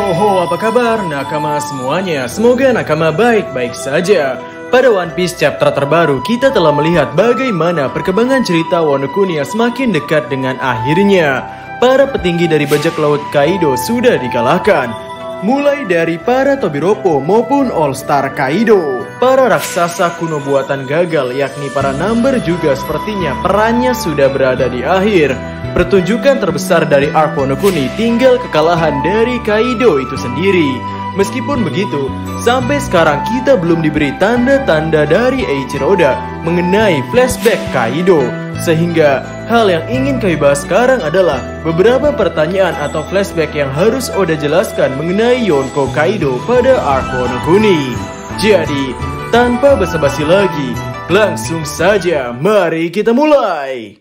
Ho, apa kabar nakama semuanya? Semoga nakama baik-baik saja. Pada One Piece chapter terbaru, kita telah melihat bagaimana perkembangan cerita Wano Kuni yang semakin dekat dengan akhirnya. Para petinggi dari bajak laut Kaido sudah dikalahkan, mulai dari para Tobiropo maupun All Star Kaido. Para raksasa kuno buatan gagal, yakni para Number juga sepertinya perannya sudah berada di akhir. Pertunjukan terbesar dari arc Wano Kuni tinggal kekalahan dari Kaido itu sendiri. Meskipun begitu, sampai sekarang kita belum diberi tanda-tanda dari Eiichiro Oda mengenai flashback Kaido. Sehingga hal yang ingin kami bahas sekarang adalah beberapa pertanyaan atau flashback yang harus Oda jelaskan mengenai Yonko Kaido pada arc Wano Kuni. Jadi, tanpa basa-basi lagi, langsung saja mari kita mulai.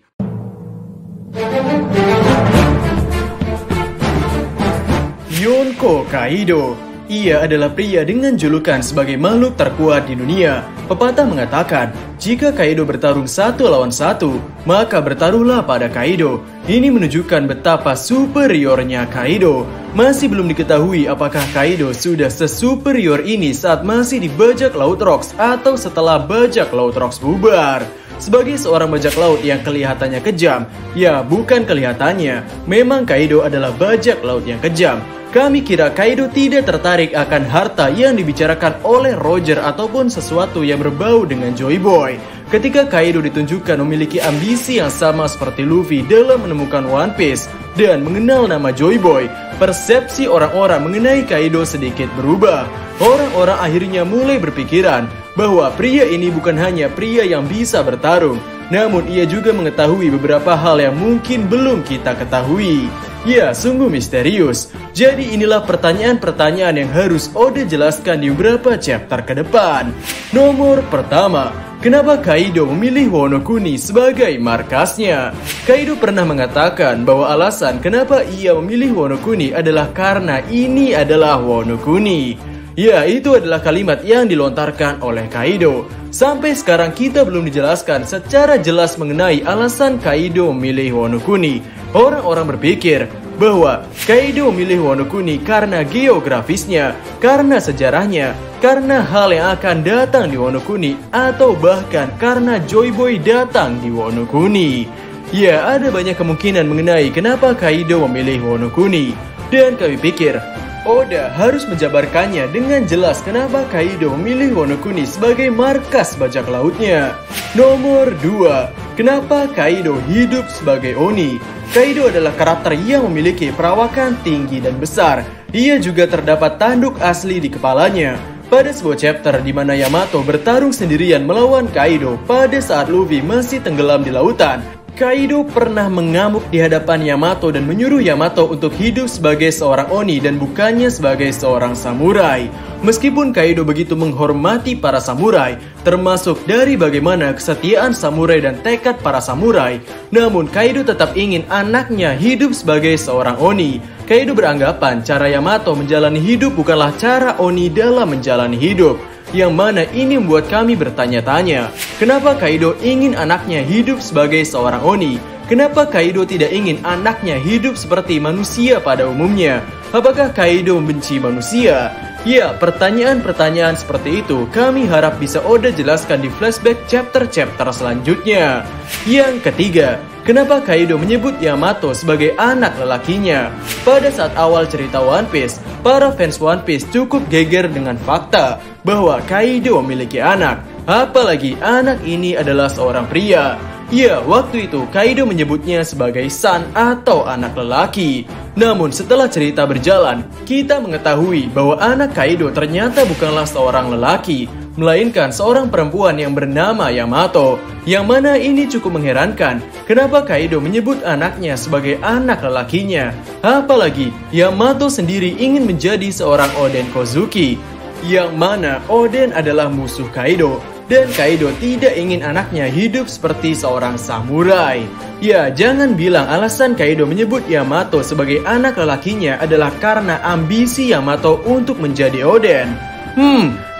Yonko Kaido. Ia adalah pria dengan julukan sebagai makhluk terkuat di dunia. Pepatah mengatakan, jika Kaido bertarung 1 lawan 1, maka bertaruhlah pada Kaido. Ini menunjukkan betapa superiornya Kaido. Masih belum diketahui apakah Kaido sudah sesuperior ini saat masih di bajak laut Rocks atau setelah bajak laut Rocks bubar. Sebagai seorang bajak laut yang kelihatannya kejam, ya bukan kelihatannya, memang Kaido adalah bajak laut yang kejam. Kami kira Kaido tidak tertarik akan harta yang dibicarakan oleh Roger ataupun sesuatu yang berbau dengan Joy Boy. Ketika Kaido ditunjukkan memiliki ambisi yang sama seperti Luffy dalam menemukan One Piece dan mengenal nama Joy Boy, persepsi orang-orang mengenai Kaido sedikit berubah. Orang-orang akhirnya mulai berpikiran bahwa pria ini bukan hanya pria yang bisa bertarung, namun ia juga mengetahui beberapa hal yang mungkin belum kita ketahui. Ya, sungguh misterius. Jadi inilah pertanyaan-pertanyaan yang harus Oda jelaskan di beberapa chapter ke depan. Nomor pertama, kenapa Kaido memilih Wano Kuni sebagai markasnya? Kaido pernah mengatakan bahwa alasan kenapa ia memilih Wano Kuni adalah karena ini adalah Wano Kuni. Ya, itu adalah kalimat yang dilontarkan oleh Kaido. Sampai sekarang kita belum dijelaskan secara jelas mengenai alasan Kaido memilih Wano Kuni. Orang-orang berpikir bahwa Kaido memilih Wano Kuni karena geografisnya, karena sejarahnya, karena hal yang akan datang di Wano Kuni, atau bahkan karena Joy Boy datang di Wano Kuni. Ya, ada banyak kemungkinan mengenai kenapa Kaido memilih Wano Kuni. Dan kami pikir Oda harus menjabarkannya dengan jelas kenapa Kaido memilih Wano Kuni sebagai markas bajak lautnya. Nomor 2, kenapa Kaido hidup sebagai Oni? Kaido adalah karakter yang memiliki perawakan tinggi dan besar. Ia juga terdapat tanduk asli di kepalanya. Pada sebuah chapter di mana Yamato bertarung sendirian melawan Kaido pada saat Luffy masih tenggelam di lautan, Kaido pernah mengamuk di hadapan Yamato dan menyuruh Yamato untuk hidup sebagai seorang Oni dan bukannya sebagai seorang samurai. Meskipun Kaido begitu menghormati para samurai, termasuk dari bagaimana kesetiaan samurai dan tekad para samurai, namun Kaido tetap ingin anaknya hidup sebagai seorang Oni. Kaido beranggapan cara Yamato menjalani hidup bukanlah cara Oni dalam menjalani hidup. Yang mana ini membuat kami bertanya-tanya, kenapa Kaido ingin anaknya hidup sebagai seorang Oni? Kenapa Kaido tidak ingin anaknya hidup seperti manusia pada umumnya? Apakah Kaido membenci manusia? Ya, pertanyaan-pertanyaan seperti itu kami harap bisa Oda jelaskan di flashback chapter-chapter selanjutnya. Yang ketiga, kenapa Kaido menyebut Yamato sebagai anak lelakinya? Pada saat awal cerita One Piece, para fans One Piece cukup geger dengan fakta bahwa Kaido memiliki anak. Apalagi anak ini adalah seorang pria. Ya, waktu itu Kaido menyebutnya sebagai son atau anak lelaki. Namun setelah cerita berjalan, kita mengetahui bahwa anak Kaido ternyata bukanlah seorang lelaki, melainkan seorang perempuan yang bernama Yamato. Yang mana ini cukup mengherankan, kenapa Kaido menyebut anaknya sebagai anak lelakinya. Apalagi Yamato sendiri ingin menjadi seorang Oden Kozuki, yang mana Oden adalah musuh Kaido. Dan Kaido tidak ingin anaknya hidup seperti seorang samurai. Ya, jangan bilang alasan Kaido menyebut Yamato sebagai anak lelakinya adalah karena ambisi Yamato untuk menjadi Oden.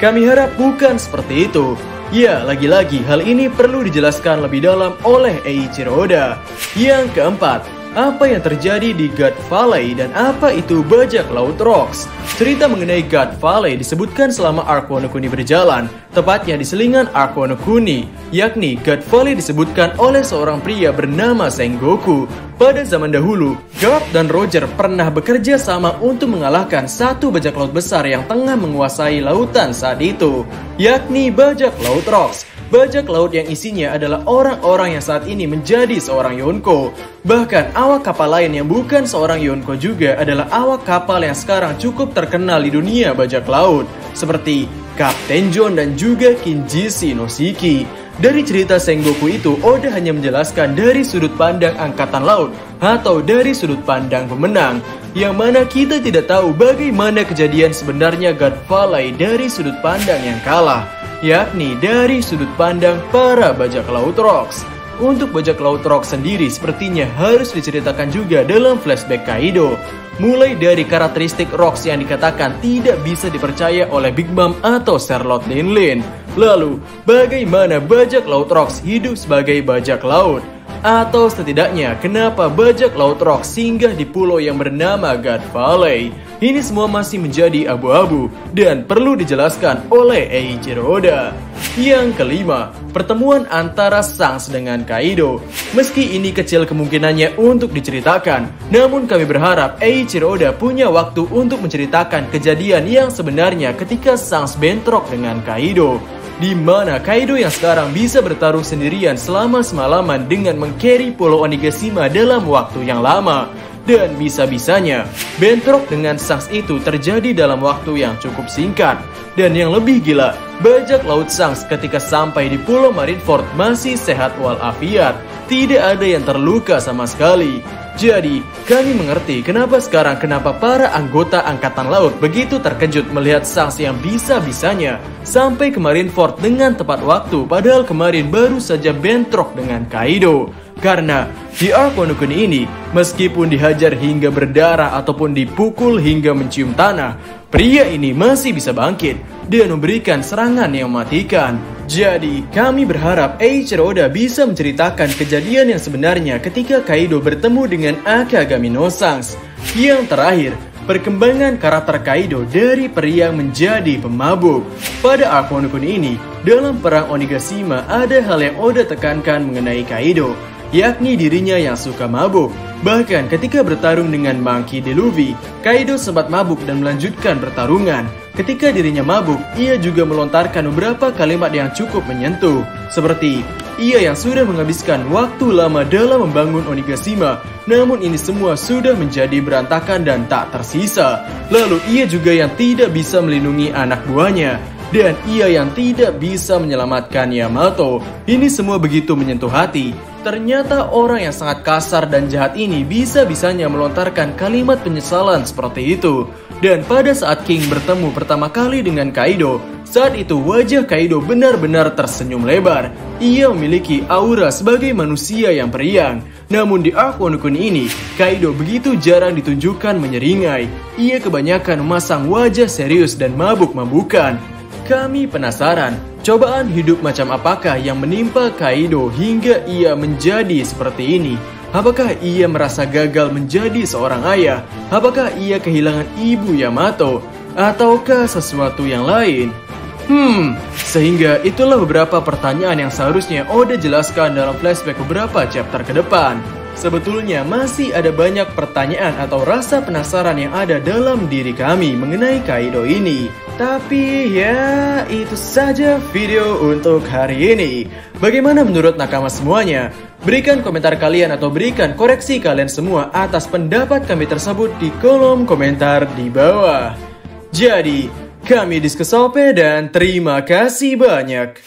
Kami harap bukan seperti itu. Ya, lagi-lagi hal ini perlu dijelaskan lebih dalam oleh Eiichiro Oda. Yang keempat, apa yang terjadi di God Valley dan apa itu bajak laut Rocks. Cerita mengenai God Valley disebutkan selama arc Wano Kuni berjalan, tepatnya di selingan arc Wano Kuni, yakni God Valley disebutkan oleh seorang pria bernama Sengoku. Pada zaman dahulu, Garp dan Roger pernah bekerja sama untuk mengalahkan satu bajak laut besar yang tengah menguasai lautan saat itu, yakni bajak laut Rocks. Bajak laut yang isinya adalah orang-orang yang saat ini menjadi seorang Yonko. Bahkan awak kapal lain yang bukan seorang Yonko juga adalah awak kapal yang sekarang cukup terkenal di dunia bajak laut, seperti Kapten John dan juga Kinjisi no Shiki. Dari cerita Sengoku itu, Oda hanya menjelaskan dari sudut pandang angkatan laut atau dari sudut pandang pemenang, yang mana kita tidak tahu bagaimana kejadian sebenarnya God Valley dari sudut pandang yang kalah, yakni dari sudut pandang para bajak laut Rocks. Untuk bajak laut Rocks sendiri sepertinya harus diceritakan juga dalam flashback Kaido. Mulai dari karakteristik Rocks yang dikatakan tidak bisa dipercaya oleh Big Mom atau Charlotte Linlin. Lalu, bagaimana bajak laut Rocks hidup sebagai bajak laut? Atau setidaknya, kenapa bajak laut Rocks singgah di pulau yang bernama God Valley? Ini semua masih menjadi abu-abu dan perlu dijelaskan oleh Eiichiro Oda. Yang kelima, pertemuan antara Shanks dengan Kaido. Meski ini kecil kemungkinannya untuk diceritakan, namun kami berharap Eiichiro Oda punya waktu untuk menceritakan kejadian yang sebenarnya ketika Shanks bentrok dengan Kaido, di mana Kaido yang sekarang bisa bertarung sendirian selama semalaman dengan meng-carry Pulau Onigashima dalam waktu yang lama. Dan bisa-bisanya, bentrok dengan Shanks itu terjadi dalam waktu yang cukup singkat. Dan yang lebih gila, bajak laut Shanks ketika sampai di Pulau Marineford masih sehat walafiat. Tidak ada yang terluka sama sekali. Jadi, kami mengerti kenapa para anggota Angkatan Laut begitu terkejut melihat Shanks yang bisa-bisanya sampai ke Marineford dengan tepat waktu, padahal kemarin baru saja bentrok dengan Kaido. Karena di arc Wano Kuni ini, meskipun dihajar hingga berdarah ataupun dipukul hingga mencium tanah, pria ini masih bisa bangkit dan memberikan serangan yang mematikan. Jadi, kami berharap Eiichiro Oda bisa menceritakan kejadian yang sebenarnya ketika Kaido bertemu dengan Akagami no Shanks. Yang terakhir, perkembangan karakter Kaido dari pria menjadi pemabuk. Pada arc Wano Kuni ini, dalam perang Onigashima ada hal yang Oda tekankan mengenai Kaido, yakni dirinya yang suka mabuk. Bahkan ketika bertarung dengan Monkey D. Luffy, Kaido sempat mabuk dan melanjutkan pertarungan. Ketika dirinya mabuk, ia juga melontarkan beberapa kalimat yang cukup menyentuh, seperti ia yang sudah menghabiskan waktu lama dalam membangun Onigashima, namun ini semua sudah menjadi berantakan dan tak tersisa. Lalu ia juga yang tidak bisa melindungi anak buahnya, dan ia yang tidak bisa menyelamatkan Yamato. Ini semua begitu menyentuh hati. Ternyata orang yang sangat kasar dan jahat ini bisa-bisanya melontarkan kalimat penyesalan seperti itu. Dan pada saat King bertemu pertama kali dengan Kaido, saat itu wajah Kaido benar-benar tersenyum lebar. Ia memiliki aura sebagai manusia yang periang. Namun di arc Wano Kuni ini, Kaido begitu jarang ditunjukkan menyeringai. Ia kebanyakan memasang wajah serius dan mabuk-mabukan. Kami penasaran, cobaan hidup macam apakah yang menimpa Kaido hingga ia menjadi seperti ini? Apakah ia merasa gagal menjadi seorang ayah? Apakah ia kehilangan ibu Yamato? Ataukah sesuatu yang lain? Sehingga itulah beberapa pertanyaan yang seharusnya Oda jelaskan dalam flashback beberapa chapter ke depan. Sebetulnya masih ada banyak pertanyaan atau rasa penasaran yang ada dalam diri kami mengenai Kaido ini. Tapi ya, itu saja video untuk hari ini. Bagaimana menurut nakama semuanya? Berikan komentar kalian atau berikan koreksi kalian semua atas pendapat kami tersebut di kolom komentar di bawah. Jadi, kami Diskusope dan terima kasih banyak.